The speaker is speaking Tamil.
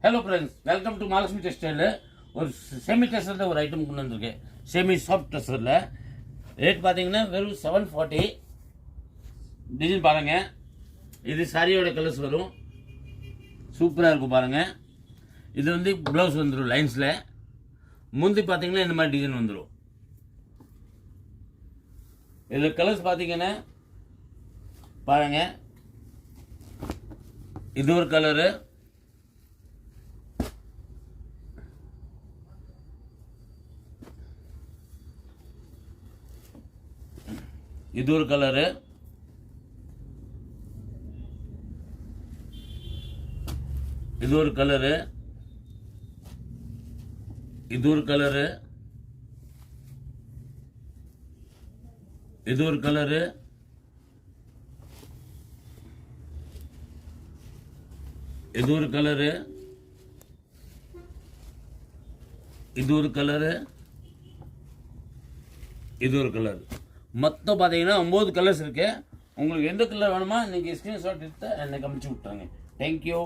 Hello friends, welcome to Mahalakshmi textile. ஒரு செமி டெஸ்டரில் ஒரு ஐட்டம் கொண்டு வந்திருக்கேன். செமி சாஃப்ட் டெஸ்டரில் ரேட் பார்த்தீங்கன்னா வெறும் 740. டிசைன் பாருங்கள், இது சாரியோட கலர்ஸ் வரும், சூப்பராக இருக்கும் பாருங்கள். இது வந்து ப்ளவுஸ் வந்துடும் லைன்ஸில். முந்தி பார்த்தீங்கன்னா இந்த மாதிரி டிசைன் வந்துடும். இதில் கலர்ஸ் பார்த்தீங்கன்னா பாருங்கள், இது ஒரு கலரு, இது ஒரு கலரு, இது ஒரு கலரு, இது ஒரு கலரு, இது ஒரு கலரு, இது ஒரு கலரு, இது ஒரு கலரு, இது ஒரு கலர். மொத்தம் பார்த்தீங்கன்னா 9 கலர்ஸ் இருக்கு. உங்களுக்கு எந்த கலர் வேணுமா நீங்கள் ஸ்க்ரீன்ஷாட் எடுத்து எனக்கு அனுப்பிச்சு விட்டாங்க. தேங்க்யூ.